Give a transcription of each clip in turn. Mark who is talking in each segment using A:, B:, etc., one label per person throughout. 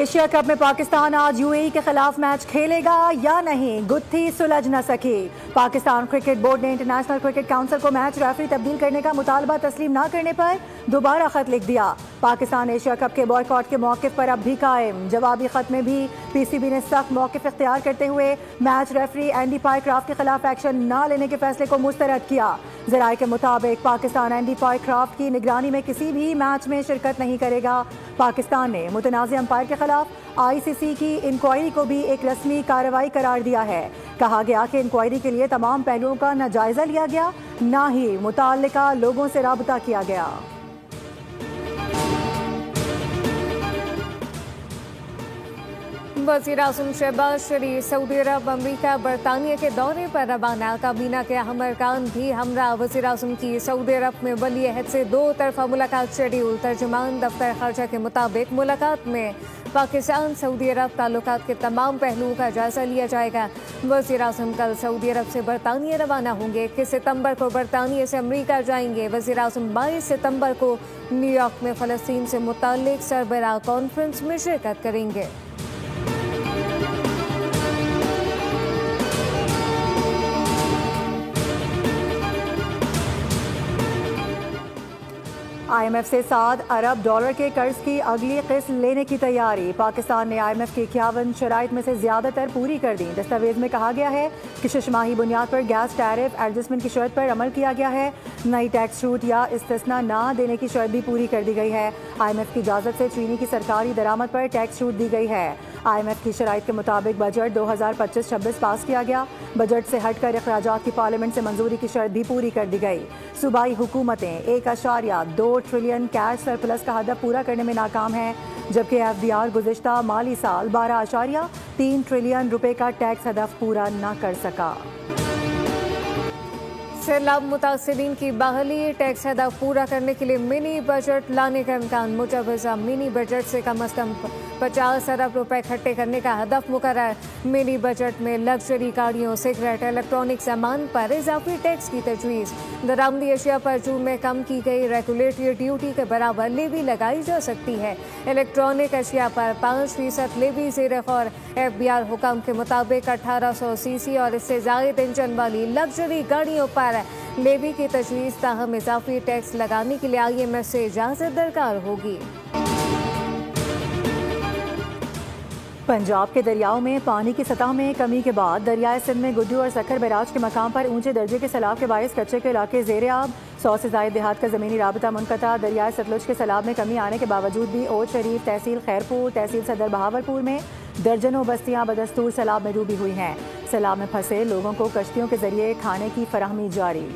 A: Asia cup में पाकिस्तान आज UAE के खिलाफ मैच खेलेगा या नहीं, गुत्थी सुलझ न सकी। पाकिस्तान क्रिकेट बोर्ड ने इंटरनेशनल क्रिकेट काउंसिल को मैच रेफरी तब्दील करने का मुतालबा तस्लीम न करने पर दोबारा खत लिख दिया। पाकिस्तान एशिया कप के बॉयकॉट के मौक़िफ़ पर अब भी कायम। जवाबी खत में भी पीसीबी ने सख्त मौक़िफ़ इख्तियार करते हुए मैच रेफरी एंडी पायक्राफ्ट के खिलाफ एक्शन न लेने के फैसले को मुस्तरद किया। ज़राए के मुताबिक पाकिस्तान एंडी पायक्राफ्ट की निगरानी में किसी भी मैच में शिरकत नहीं करेगा। पाकिस्तान ने मुतनाज़ अंपायर के खिलाफ आईसीसी की इंक्वायरी को भी एक रस्मी कार्रवाई करार दिया है। कहा गया कि इंक्वायरी के लिए तमाम पहलुओं का न जायजा लिया गया, न ही मुताल्लिका लोगों से राबता किया गया।
B: वज़ीर-ए-आज़म शहबाज शरीफ सऊदी अरब, अमरीका, बरतानिया के दौरे पर रवाना। काबीना के अहम अरकान भी हमरा। वज़ीर-ए-आज़म की सऊदी अरब में वली अहद से 2 तरफ़ा मुलाकात शेड्यूल। तर्जुमान दफ्तर ख़ारजा के मुताबिक मुलाकात में पाकिस्तान सऊदी अरब ताल्लुकात के तमाम पहलुओं का जायजा लिया जाएगा। वज़ीर-ए-आज़म कल सऊदी अरब से बरतानिया रवाना होंगे। 21 सितंबर को बरतानिया से अमरीका जाएंगे। वज़ीर-ए-आज़म 22 सितंबर को न्यूयॉर्क में फ़लस्तीन से मुताल्लिक़ सरबराह कॉन्फ्रेंस में शिरकत करेंगे।
A: IMF से $7 अरब के कर्ज की अगली किस्त लेने की तैयारी। पाकिस्तान ने IMF की 51 शराइत में से ज़्यादातर पूरी कर दी। दस्तावेज में कहा गया है कि शशमाही बुनियाद पर गैस टैरिफ एडजस्टमेंट की शर्त पर अमल किया गया है। नई टैक्स छूट या इस्तिस्ना ना देने की शर्त भी पूरी कर दी गई है। IMF की इजाज़त से चीनी की सरकारी दरामद पर टैक्स छूट दी गई है। IMF की शराइत के मुताबिक बजट 2025-26 पास किया गया। बजट से हटकर अखराजात की पार्लियामेंट से मंजूरी की शर्त भी पूरी कर दी गई। सूबाई हुकूमतें 1.2 ट्रिलियन कैश सरप्लस का हदफ पूरा करने में नाकाम है, जबकि FDR गुज़िश्ता माली साल 12.3 ट्रिलियन रुपए का टैक्स हदफ पूरा न कर सका।
B: सैलाब मुतासिरीन की बहाली, टैक्स हदफ पूरा करने के लिए मिनी बजट लाने का इम्कान। मुजवज़ा मिनी बजट से कम अज़ कम 50 अरब रुपए इकट्ठे करने का हदफ मुकर्रर। मिनी बजट में लग्जरी गाड़ियों, सिगरेट, इलेक्ट्रॉनिक सामान पर इजाफी टैक्स की तजवीज़। दरामदी अशिया पर जून में कम की गई रेगुलेटरी ड्यूटी के बराबर लेवी लगाई जा सकती है। इलेक्ट्रॉनिक अशिया पर 5% लेवी ज़ेर गौर। FBR हुक्म के मुताबिक 1800 सीसी और इससे ज़ायद इंजन वाली लग्जरी गाड़ियों पर लेवी की तजवीज़, ताहम इजाफी टैक्स लगाने के लिए IMF से इजाज़त दरकार होगी।
A: पंजाब के दरियाओं में पानी की सतह में कमी के बाद दरियाए सिंध में गुड्डू और सखर बैराज के मकाम पर ऊंचे दर्जे के सैलाब के बायस कच्चे के इलाके ज़ेर आब। 100 से ज़ायद देहात का ज़मीनी राबता मुनक़ता। दरियाए सतलुज के सैलाब में कमी आने के बावजूद भी ओद शरीफ, तहसील खैरपुर, तहसील सदर बहावलपुर में दर्जनों बस्तियां बदस्तूर सैलाब में डूबी हुई हैं। सैलाब में फंसे लोगों को कश्तियों के जरिए खाने की फराहमी जारी।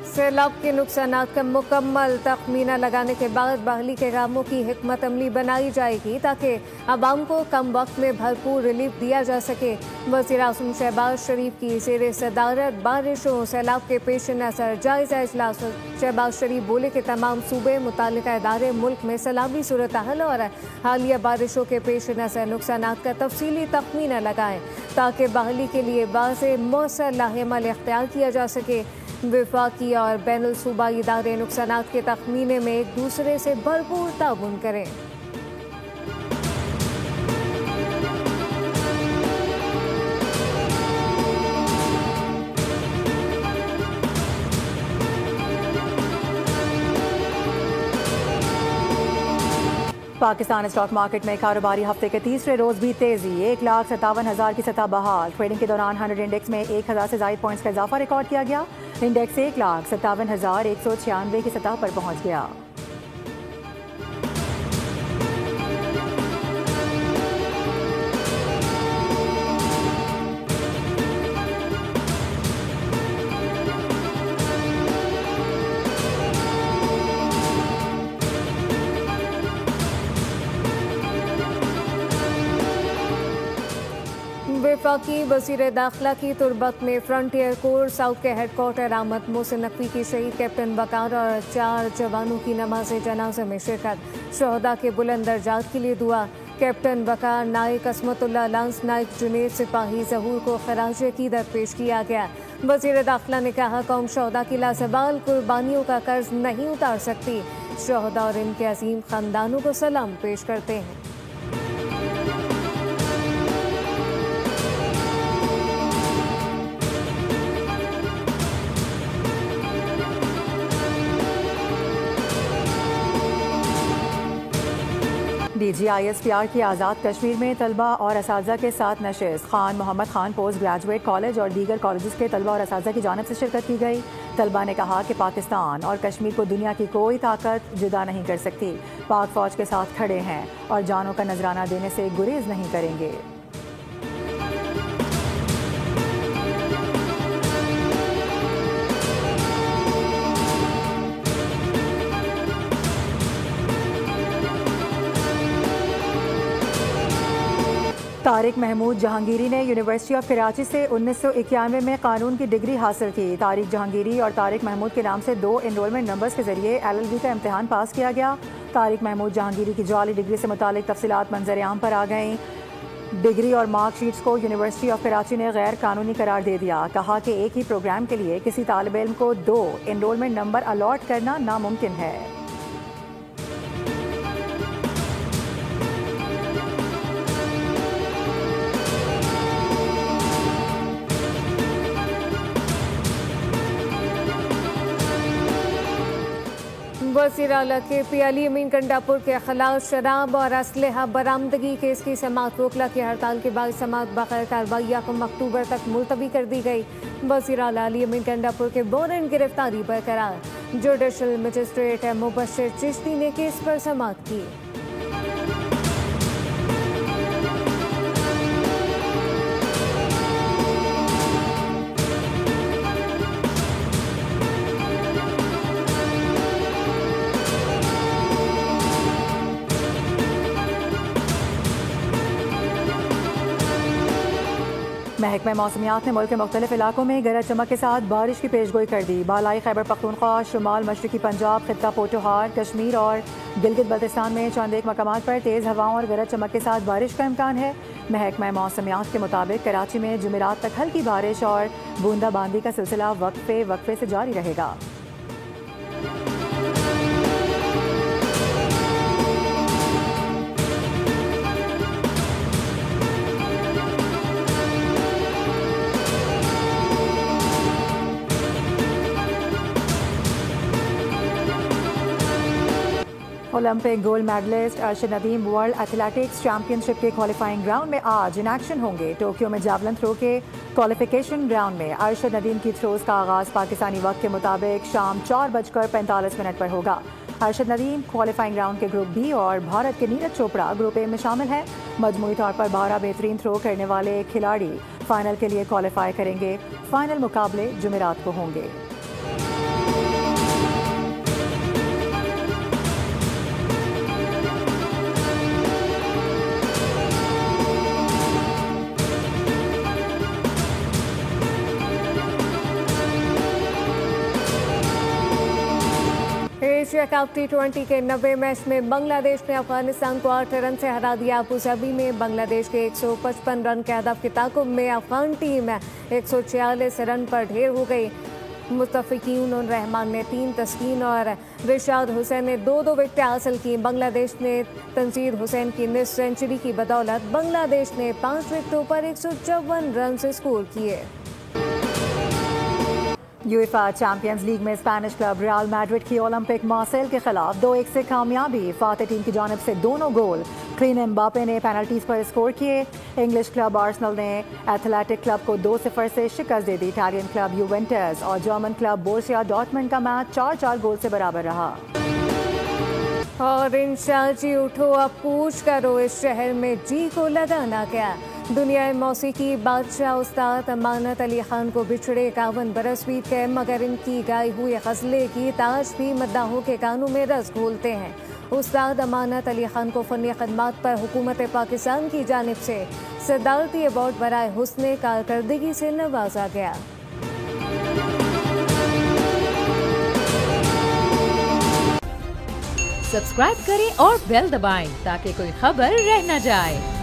B: सैलाब के नुकसानात का मुकम्मल तखमीना लगाने के बाद बहाली के कामों की हिकमत अमली बनाई जाएगी ताकि आवाम को कम वक्त में भरपूर रिलीफ दिया जा सके। वज़ीर-ए-आज़म शहबाज शरीफ की ज़ेर सदारत बारिशों सैलाब के पेश नज़र जायज़ा इजलास। शहबाज शरीफ बोले कि तमाम सूबे, मुताल्लिका इदारे मुल्क में सैलाबी सूरत हाल और हालिया बारिशों के पेश नज़र नुकसानात का तफसीली तखमीना लगाएं ताकि बहाली के लिए वाज़ेह मौसर लाहेमल इख्तियार किया जा सके। वफाकी और बैनुल सूबाई इदारे नुकसानात के तखमीने में एक दूसरे से भरपूर ताउन करें।
A: पाकिस्तान स्टॉक मार्केट में कारोबारी हफ्ते के तीसरे रोज भी तेजी। 1,57,000 की सतह बहाल। ट्रेडिंग के दौरान 100 इंडेक्स में 1,000 से ज़ायद पॉइंट्स का इजाफा रिकॉर्ड किया गया। इंडेक्स 1,57,196 की सतह पर पहुंच गया।
B: वफाकी वज़ीर दाखिला की तुरबत में फ्रंटियर कोर साउथ के हेडक्वार्टर आमद। मोहसिन नकवी की शहीद कैप्टन वकार और 4 जवानों की नमाज जनाजा में शिरकत। शहदा के बुलंद दर्जात के लिए दुआ। कैप्टन वकार, नायक असमतुल्लाह, लांस नायक जुनेद, सिपाही जहूर को खराज अकीदत पेश किया गया। वज़ीर दाखिला ने कहा, कौम शहदा की लाजवाल कुर्बानियों का कर्ज नहीं उतार सकती। शहदा और इनके अजीम खानदानों को सलाम पेश करते हैं।
A: DGISPR की आज़ाद कश्मीर में तलबा और असातिज़ा के साथ नशिस्त। Khan Mohammad Khan post graduate college और दीगर कॉलेज के तलबा और असातिज़ा की जानिब से शिरकत की गई। तलबा ने कहा कि पाकिस्तान और कश्मीर को दुनिया की कोई ताकत जुदा नहीं कर सकती। पाक फौज के साथ खड़े हैं और जानों का नजराना देने से गुरेज नहीं करेंगे। तारिक महमूद जहांगीरी ने यूनिवर्सिटी ऑफ कराची से 1991 में कानून की डिग्री हासिल की। तारिक जहांगीरी और तारिक महमूद के नाम से 2 एनरोलमेंट नंबर्स के जरिए LLB का इम्तिहान पास किया गया। तारिक महमूद जहांगीरी की जाली डिग्री से मुतालिक तफसीलात मंजर आम पर आ गईं। डिग्री और मार्कशीट्स को यूनिवर्सिटी ऑफ कराची ने गैर कानूनी करार दे दिया। कहा कि एक ही प्रोग्राम के लिए किसी तालिब इल्म को 2 एनरोलमेंट नंबर अलॉट करना नामुमकिन है।
B: वज़ीर आला KP अली अमीन गंडापुर के खिलाफ शराब और असलहा बरामदगी केस की समाअत वकला की हड़ताल के बाद समाअत बगैर कार्रवाई 1 अक्टूबर तक मुलतवी कर दी गई। वज़ीर आला अली अमीन गंडापुर के वारंट गिरफ्तारी बरकरार। जुडिशल मजिस्ट्रेट मुबशर चिश्ती ने केस पर समाअत की।
A: महकमा मौसमियात ने मुल्क के मुख्तलिफ इलाकों में गरज चमक के साथ बारिश की पेशगोई कर दी। बालाई खैबर पख्तूनख्वा, शुमाल मशरकी पंजाब, खित्ता पोटोहार, कश्मीर और गिलगित बल्तिस्तान में चंद एक मकामात पर तेज़ हवाओं और गरज चमक के साथ बारिश का इम्कान है। महकमा मौसमियात के मुताबिक कराची में जुमेरात तक हल्की बारिश और बूंदाबांदी का सिलसिला वक्फे से जारी रहेगा। Olympic gold medallist Arshad Nadeem world athletics championship के क्वालिफाइंग राउंड में आज इन एक्शन होंगे। टोक्यो में जावलिन थ्रो के क्वालिफिकेशन राउंड में अरशद नदीम की थ्रोज का आगाज पाकिस्तानी वक्त के मुताबिक शाम 4:45 पर होगा। अरशद नदीम क्वालिफाइंग राउंड के ग्रुप B और भारत के नीरज चोपड़ा ग्रुप A में शामिल हैं। मजमूई तौर पर 12 बेहतरीन थ्रो करने वाले खिलाड़ी फाइनल के लिए क्वालिफाई करेंगे। फाइनल मुकाबले जुमेरात को होंगे।
B: एशिया कप T20 के 90 मैच में बांग्लादेश ने अफगानिस्तान को 8 रन से हरा दिया। अबूधाबी में बांग्लादेश के 155 रन के हदफ के ताक़ुब में अफगान टीम 146 रन पर ढेर हो गई। मुस्तफिकीन उन रहमान ने 3 तस्कीन और रिशाद हुसैन ने 2 विकेटें हासिल की। बांग्लादेश ने तंजीर हुसैन की निस्फ सेंचुरी की बदौलत बांग्लादेश ने 5 विकेटों पर 154 रन से स्कोर किए।
A: यूएफा चैंपियंस लीग में स्पेनिश क्लब रियल मैड्रिड की ओलंपिक मार्सेल के खिलाफ 2-1 से कामयाबी। फाते टीम की जानिब से दोनों गोल क्लीन एम्बापे ने पेनल्टीज पर स्कोर किए। इंग्लिश क्लब आर्सेनल ने एथलेटिक क्लब को 2-0 से शिकस्त दे दी। इटालियन क्लब यूवेंटस और जर्मन क्लब बोरुसिया डॉर्टमुंड का मैच 4-4 गोल से बराबर रहा।
B: और इंशाअल्लाह जी उठो अब पूछ करो, इस शहर में जी को लगाना क्या। दुनिया मौसीकी बादशाह उस्ताद अमानत अली खान को बिछड़े 51 बरस बीत गए, मगर इनकी गाई हुई गज़लें की ताज भी मद्दाहों के कानों में रस घोलते हैं। उस्ताद अमानत अली खान को फनी खदमात पर हुकूमत पाकिस्तान की जानिब से सदारती अवार्ड बराए हुस्ने कारकर्दगी से नवाजा गया।
C: सब्सक्राइब करें और बेल दबाएं ताकि कोई खबर रह न जाए।